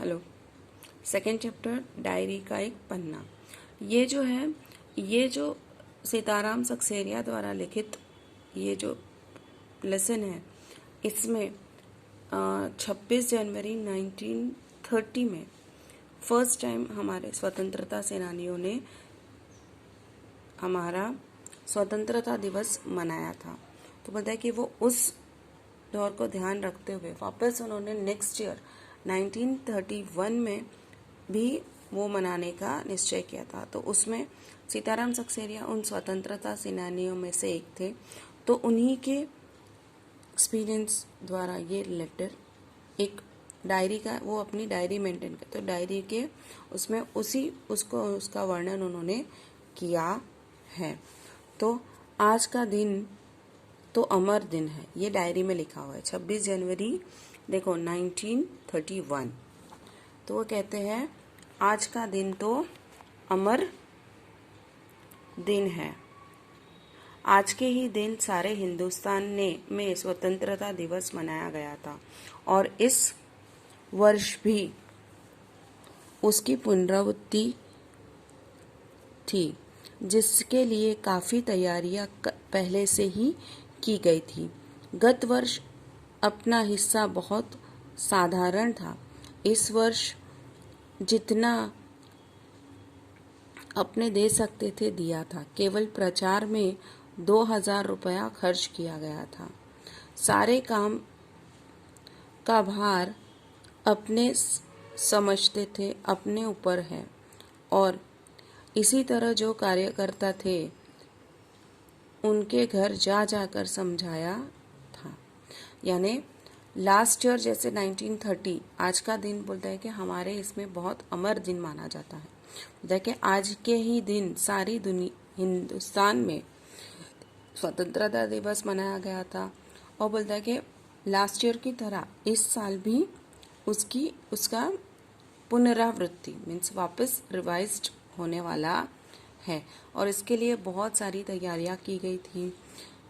Hello. Second chapter diary का एक पन्ना। ये जो है, ये जो सीताराम सक्सेरिया द्वारा लिखित ये जो लेसन है, इसमें 26 जनवरी 1930 में फर्स्ट टाइम हमारे स्वतंत्रता सेनानियों ने हमारा स्वतंत्रता दिवस मनाया था। तो बोलता है कि वो उस दौर को ध्यान रखते हुए वापस उन्होंने नेक्स्ट ईयर 1931 में भी वो मनाने का निश्चय किया था। तो उसमें सीताराम सक्सेरिया उन स्वतंत्रता सेनानियों में से एक थे। तो उन्हीं के एक्सपीरियंस द्वारा ये लेटर एक डायरी का, वो अपनी डायरी मेंटेन करते, तो डायरी के उसमें उसका वर्णन उन्होंने किया है। तो आज का दिन तो अमर दिन है, ये डायरी में लिखा हुआ है 26 जनवरी देखो 1931। तो वो कहते हैं आज का दिन तो अमर दिन है। आज के ही दिन सारे हिंदुस्तान में स्वतंत्रता दिवस मनाया गया था और इस वर्ष भी उसकी पुनरावृत्ति थी, जिसके लिए काफ़ी तैयारियां पहले से ही की गई थी। गत वर्ष अपना हिस्सा बहुत साधारण था। इस वर्ष जितना अपने दे सकते थे दिया था। केवल प्रचार में 2000 रुपया खर्च किया गया था। सारे काम का भार अपने समझते थे अपने ऊपर है, और इसी तरह जो कार्यकर्ता थे उनके घर जा जाकर समझाया था। यानी लास्ट ईयर जैसे 1930, आज का दिन बोलता है कि हमारे इसमें बहुत अमर दिन माना जाता है। देखिए आज के ही दिन सारी दुनिया हिंदुस्तान में स्वतंत्रता दिवस मनाया गया था। और बोलता है कि लास्ट ईयर की तरह इस साल भी उसका पुनरावृत्ति मीन्स वापस रिवाइज्ड होने वाला है, और इसके लिए बहुत सारी तैयारियां की गई थी।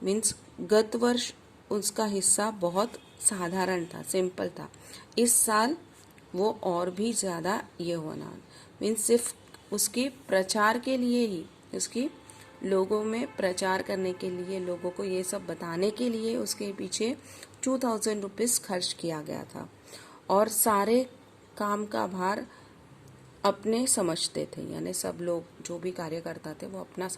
मीन्स गत वर्ष उसका हिस्सा बहुत साधारण था, सिंपल था। इस साल वो और भी ज़्यादा ये होना मीन्स सिर्फ उसके प्रचार के लिए ही, उसकी लोगों में प्रचार करने के लिए, लोगों को ये सब बताने के लिए उसके पीछे 2000 रुपीज़ खर्च किया गया था। और सारे काम का भार अपने समझते थे, यानी सब लोग जो भी कार्यकर्ता थे वो अपना,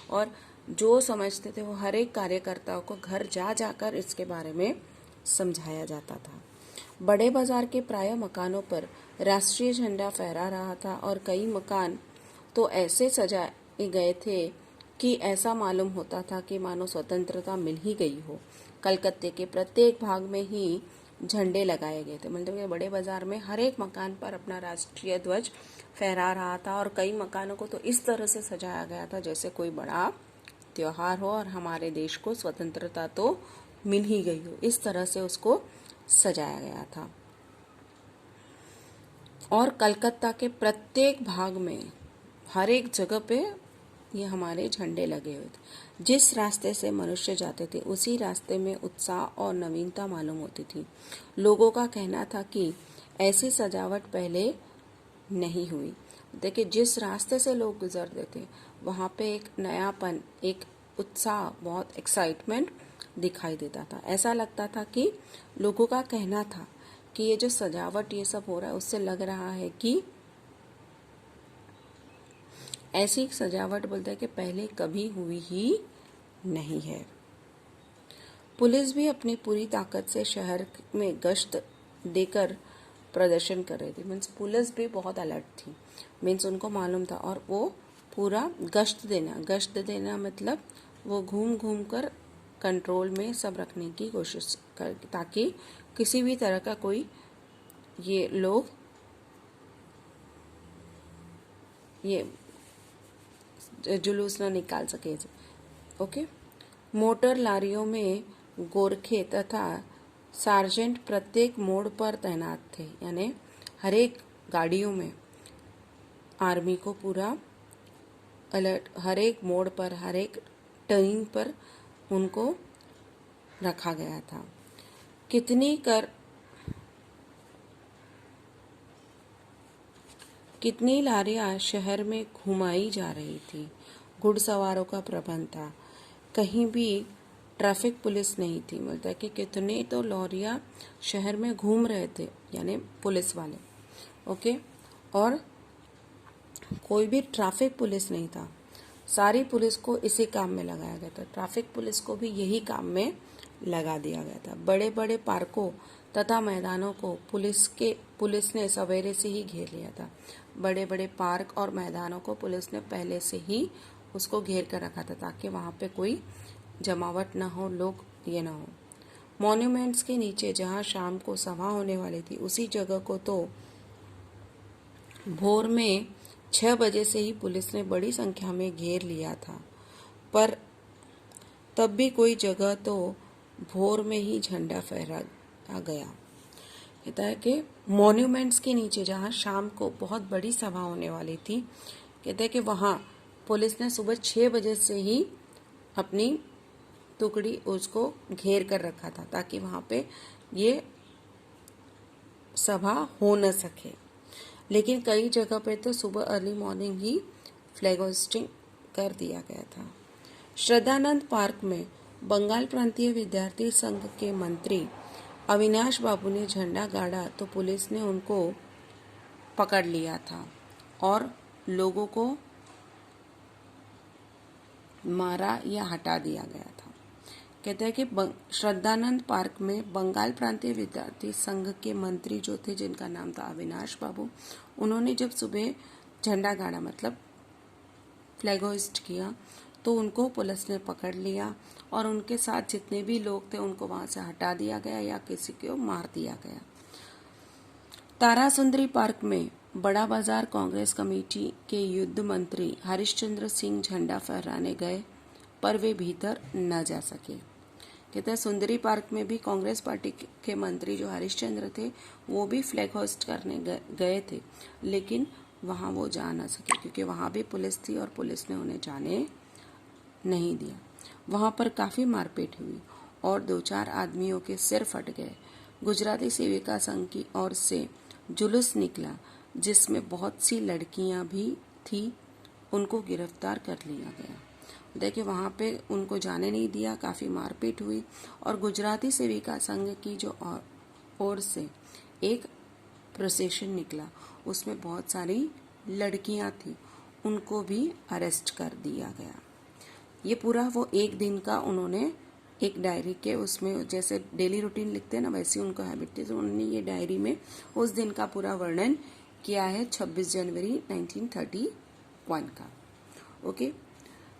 और जो समझते थे वो हर एक कार्यकर्ताओं को घर जा जाकर इसके बारे में समझाया जाता था। बड़े बाजार के प्राय मकानों पर राष्ट्रीय झंडा फहरा रहा था और कई मकान तो ऐसे सजाए गए थे कि ऐसा मालूम होता था कि मानो स्वतंत्रता मिल ही गई हो। कलकत्ते के प्रत्येक भाग में ही झंडे लगाए गए थे, मतलब कि बड़े बाजार में हर एक मकान पर अपना राष्ट्रीय ध्वज फहरा रहा था, और कई मकानों को तो इस तरह से सजाया गया था जैसे कोई बड़ा त्योहार हो और हमारे देश को स्वतंत्रता तो मिल ही गई हो, इस तरह से उसको सजाया गया था। और कलकत्ता के प्रत्येक भाग में हर एक जगह पे ये हमारे झंडे लगे हुए थे। जिस रास्ते से मनुष्य जाते थे उसी रास्ते में उत्साह और नवीनता मालूम होती थी। लोगों का कहना था कि ऐसी सजावट पहले नहीं हुई। देखिए जिस रास्ते से लोग गुजरते थे वहाँ पे एक नयापन, एक उत्साह, बहुत एक्साइटमेंट दिखाई देता था। ऐसा लगता था कि लोगों का कहना था कि ये जो सजावट ये सब हो रहा है उससे लग रहा है कि ऐसी सजावट बोलते हैं कि पहले कभी हुई ही नहीं है। पुलिस भी अपनी पूरी ताकत से शहर में गश्त देकर प्रदर्शन कर रही थी। मीन्स पुलिस भी बहुत अलर्ट थी, मीन्स उनको मालूम था, और वो पूरा गश्त देना मतलब वो घूम घूम कर कंट्रोल में सब रखने की कोशिश कर, ताकि किसी भी तरह का कोई ये लोग ये जुलूस न निकाल सके। ओके। मोटर लारियों में गोरखे तथा सार्जेंट प्रत्येक मोड़ पर तैनात थे, यानी हर एक गाड़ियों में आर्मी को पूरा अलर्ट, हर एक मोड़ पर, हर एक टर्निंग पर उनको रखा गया था। कितनी लारियां शहर में घुमाई जा रही थी। घुड़सवारों का प्रबंध था। कहीं भी ट्रैफिक पुलिस नहीं थी। मतलब है कि कितने तो लॉरियां शहर में घूम रहे थे, यानी पुलिस वाले। ओके, और कोई भी ट्रैफिक पुलिस नहीं था। सारी पुलिस को इसी काम में लगाया गया था। ट्रैफिक पुलिस को भी यही काम में लगा दिया गया था। बड़े बड़े पार्कों तथा मैदानों को पुलिस ने सवेरे से ही घेर लिया था। बड़े बड़े पार्क और मैदानों को पुलिस ने पहले से ही उसको घेर कर रखा था, ताकि वहाँ पे कोई जमावट ना हो, लोग ये ना हो। मॉन्यूमेंट्स के नीचे जहाँ शाम को सभा होने वाली थी, उसी जगह को तो भोर में 6 बजे से ही पुलिस ने बड़ी संख्या में घेर लिया था। पर तब भी कोई जगह तो भोर में ही झंडा फहरा गया। कहता है कि मॉन्यूमेंट्स के नीचे जहाँ शाम को बहुत बड़ी सभा होने वाली थी, कहते हैं कि वहाँ पुलिस ने सुबह 6 बजे से ही अपनी टुकड़ी उसको घेर कर रखा था, ताकि वहाँ पे ये सभा हो न सके। लेकिन कई जगह पे तो सुबह अर्ली मॉर्निंग ही फ्लैग होस्टिंग कर दिया गया था। श्रद्धानंद पार्क में बंगाल प्रांतीय विद्यार्थी संघ के मंत्री अविनाश बाबू ने झंडा गाड़ा तो पुलिस ने उनको पकड़ लिया था और लोगों को मारा या हटा दिया गया था। कहते हैं कि श्रद्धानंद पार्क में बंगाल प्रांतीय विद्यार्थी संघ के मंत्री जो थे, जिनका नाम था अविनाश बाबू, उन्होंने जब सुबह झंडा गाड़ा, मतलब फ्लैग होइस्ट किया, तो उनको पुलिस ने पकड़ लिया और उनके साथ जितने भी लोग थे उनको वहां से हटा दिया गया या किसी को मार दिया गया। तारासुंदरी पार्क में बड़ा बाजार कांग्रेस कमेटी के युद्ध मंत्री हरिश्चंद्र सिंह झंडा फहराने गए, पर वे भीतर न जा सके। कहते हैं सुंदरी पार्क में भी कांग्रेस पार्टी के मंत्री जो हरिश्चंद्र थे, वो भी फ्लैग होस्ट करने गए थे, लेकिन वहां वो जा न सके क्योंकि वहां भी पुलिस थी और पुलिस ने उन्हें जाने नहीं दिया। वहां पर काफी मारपीट हुई और 2-4 आदमियों के सिर फट गए। गुजराती सेविका संघ की ओर से जुलूस निकला, जिसमें बहुत सी लड़कियां भी थी, उनको गिरफ्तार कर लिया गया। देखिए वहां पे उनको जाने नहीं दिया, काफी मारपीट हुई और गुजराती सेविका संघ की जो ओर से एक प्रोसेशन निकला, उसमें बहुत सारी लड़कियां थी, उनको भी अरेस्ट कर दिया गया। ये पूरा वो एक दिन का उन्होंने एक डायरी के उसमें जैसे डेली रूटीन लिखते हैं ना, वैसी उनको हैबिट थी, तो उन्होंने ये डायरी में उस दिन का पूरा वर्णन किया है 26 जनवरी 1931 का। ओके,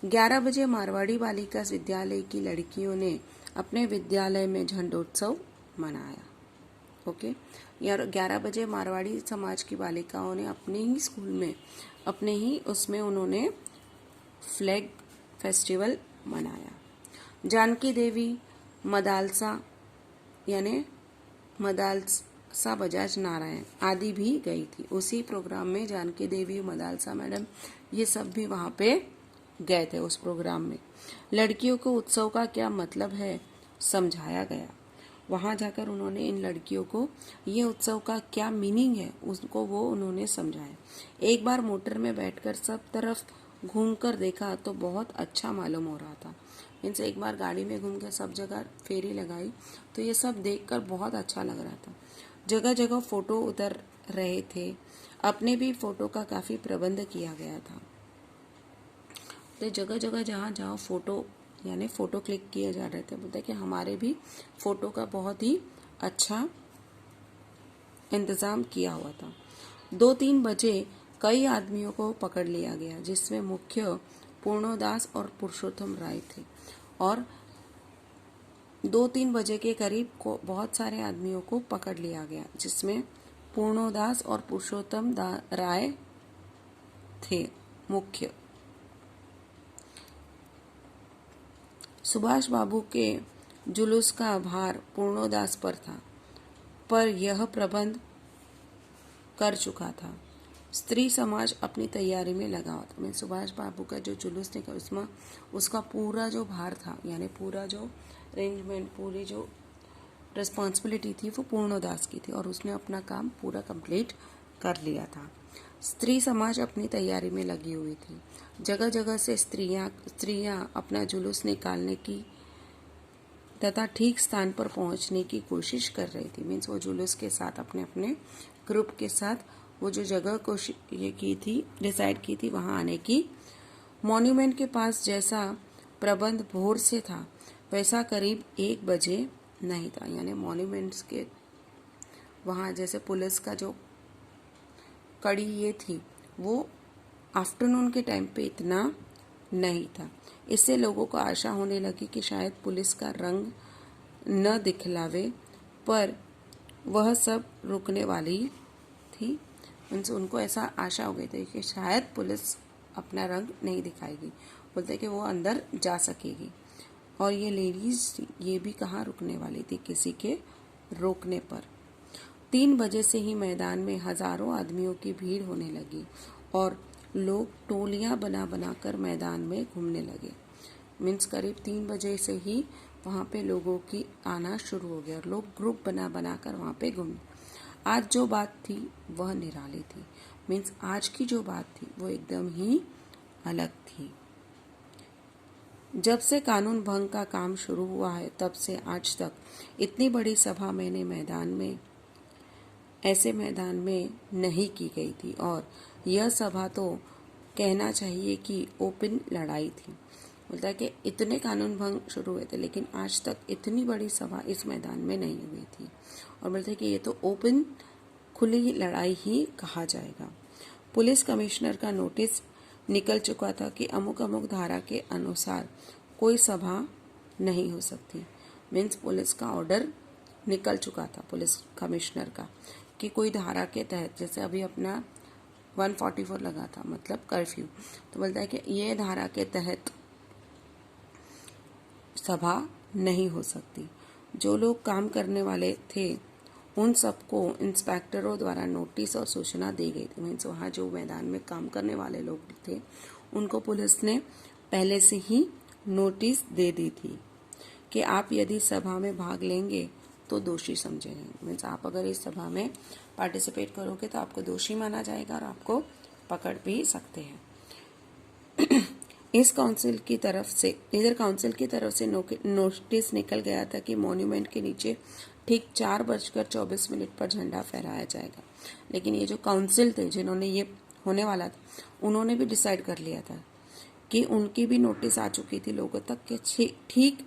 11 बजे मारवाड़ी बालिका विद्यालय की लड़कियों ने अपने विद्यालय में झंडोत्सव मनाया। ओके, 11 बजे मारवाड़ी समाज की बालिकाओं ने अपने ही स्कूल में, अपने ही उसमें उन्होंने फ्लैग फेस्टिवल मनाया। जानकी देवी मदालसा यानी मदालसा बजाज नारायण आदि भी गई थी। उसी प्रोग्राम में जानकी देवी, मदालसा मैडम, ये सब भी वहां पे गए थे उस प्रोग्राम में। लड़कियों को उत्सव का क्या मतलब है समझाया गया। वहां जाकर उन्होंने इन लड़कियों को ये उत्सव का क्या मीनिंग है उसको वो उन्होंने समझाया। एक बार मोटर में बैठकर सब तरफ घूमकर देखा तो बहुत अच्छा मालूम हो रहा था। इनसे एक बार गाड़ी में घूम के सब जगह फेरी लगाई तो ये सब देखकर बहुत अच्छा लग रहा था। जगह जगह फोटो उतर रहे थे। अपने भी फोटो का काफी प्रबंध किया गया था। तो जगह जगह जहाँ जहाँ फोटो यानी फोटो क्लिक किए जा रहे थे, बोलते कि हमारे भी फोटो का बहुत ही अच्छा इंतजाम किया हुआ था। 2-3 बजे कई आदमियों को पकड़ लिया गया, जिसमें मुख्य पूर्णोदास और पुरुषोत्तम राय थे। और 2-3 बजे के करीब को बहुत सारे आदमियों को पकड़ लिया गया, जिसमें पूर्णोदास और पुरुषोत्तम राय थे मुख्य। सुभाष बाबू के जुलूस का भार पूर्णोदास पर था, पर यह प्रबंध कर चुका था। स्त्री समाज अपनी तैयारी में लगा हुआ था। मैं सुभाष बाबू का जो जुलूस निकला उसमें उसका पूरा जो भार था, यानी पूरा जो अरेंजमेंट, पूरी जो रिस्पॉन्सिबिलिटी थी वो पूर्णोदास की थी और उसने अपना काम पूरा कंप्लीट कर लिया था। स्त्री समाज अपनी तैयारी में लगी हुई थी। जगह जगह से स्त्रियां अपना जुलूस निकालने की तथा ठीक स्थान पर पहुंचने की कोशिश कर रही थी। मीन्स वो जुलूस के साथ अपने अपने ग्रुप के साथ वो जो जगह को ये की थी, डिसाइड की थी, वहां आने की। मॉन्यूमेंट के पास जैसा प्रबंध भोर से था वैसा करीब 1 बजे नहीं था। यानी मॉन्यूमेंट्स के वहाँ जैसे पुलिस का जो कड़ी ये थी वो आफ्टरनून के टाइम पे इतना नहीं था। इससे लोगों को आशा होने लगी कि शायद पुलिस का रंग न दिखलावे, पर वह सब रुकने वाली थी। उनको ऐसा आशा हो गई थी कि शायद पुलिस अपना रंग नहीं दिखाएगी, बोलते कि वो अंदर जा सकेगी। और ये लेडीज ये भी कहाँ रुकने वाली थी किसी के रोकने पर। 3 बजे से ही मैदान में हजारों आदमियों की भीड़ होने लगी और लोग टोलियां बना बनाकर मैदान में घूमने लगे। मीन्स करीब 3 बजे से ही वहाँ पे लोगों की आना शुरू हो गया और लोग ग्रुप बना बनाकर वहाँ पे घूमे। आज जो बात थी वह निराली थी। मीन्स आज की जो बात थी वो एकदम ही अलग थी। जब से कानून भंग का काम शुरू हुआ है तब से आज तक इतनी बड़ी सभा मैंने ऐसे मैदान में नहीं की गई थी। और यह सभा तो कहना चाहिए कि ओपन लड़ाई थी। बोलता है कि इतने कानून भंग शुरू हुए थे लेकिन आज तक इतनी बड़ी सभा इस मैदान में नहीं हुई थी। और बोलते हैं कि ये तो ओपन खुली लड़ाई ही कहा जाएगा। पुलिस कमिश्नर का नोटिस निकल चुका था कि अमुक अमुक धारा के अनुसार कोई सभा नहीं हो सकती। मीन्स पुलिस का ऑर्डर निकल चुका था पुलिस कमिश्नर का कि कोई धारा के तहत, जैसे अभी अपना 144 लगा था मतलब कर्फ्यू, तो बोलता है कि ये धारा के तहत सभा नहीं हो सकती। जो लोग काम करने वाले थे उन सबको इंस्पेक्टरों द्वारा नोटिस और सूचना दी गई थी। मीन्स वहाँ जो मैदान में काम करने वाले लोग थे उनको पुलिस ने पहले से ही नोटिस दे दी थी कि आप यदि सभा में भाग लेंगे तो दोषी समझे जाएंगे। मीन्स आप अगर इस सभा में पार्टिसिपेट करोगे तो आपको दोषी माना जाएगा और आपको पकड़ भी सकते हैं। इधर काउंसिल की तरफ से नोटिस निकल गया था कि मॉन्यूमेंट के नीचे ठीक 4:24 पर झंडा फहराया जाएगा। लेकिन ये जो काउंसिल थे जिन्होंने ये होने वाला था उन्होंने भी डिसाइड कर लिया था कि उनकी भी नोटिस आ चुकी थी लोगों तक कि ठीक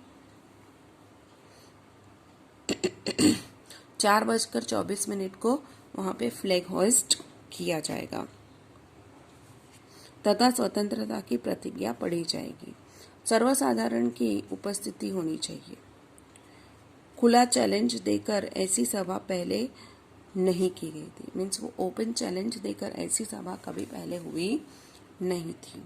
4:24 को वहां पे फ्लैग होइस्ट किया जाएगा तथा स्वतंत्रता की प्रतिज्ञा पढ़ी जाएगी। सर्वसाधारण की उपस्थिति होनी चाहिए। खुला चैलेंज देकर ऐसी सभा पहले नहीं की गई थी। मीन्स वो ओपन चैलेंज देकर ऐसी सभा कभी पहले हुई नहीं थी।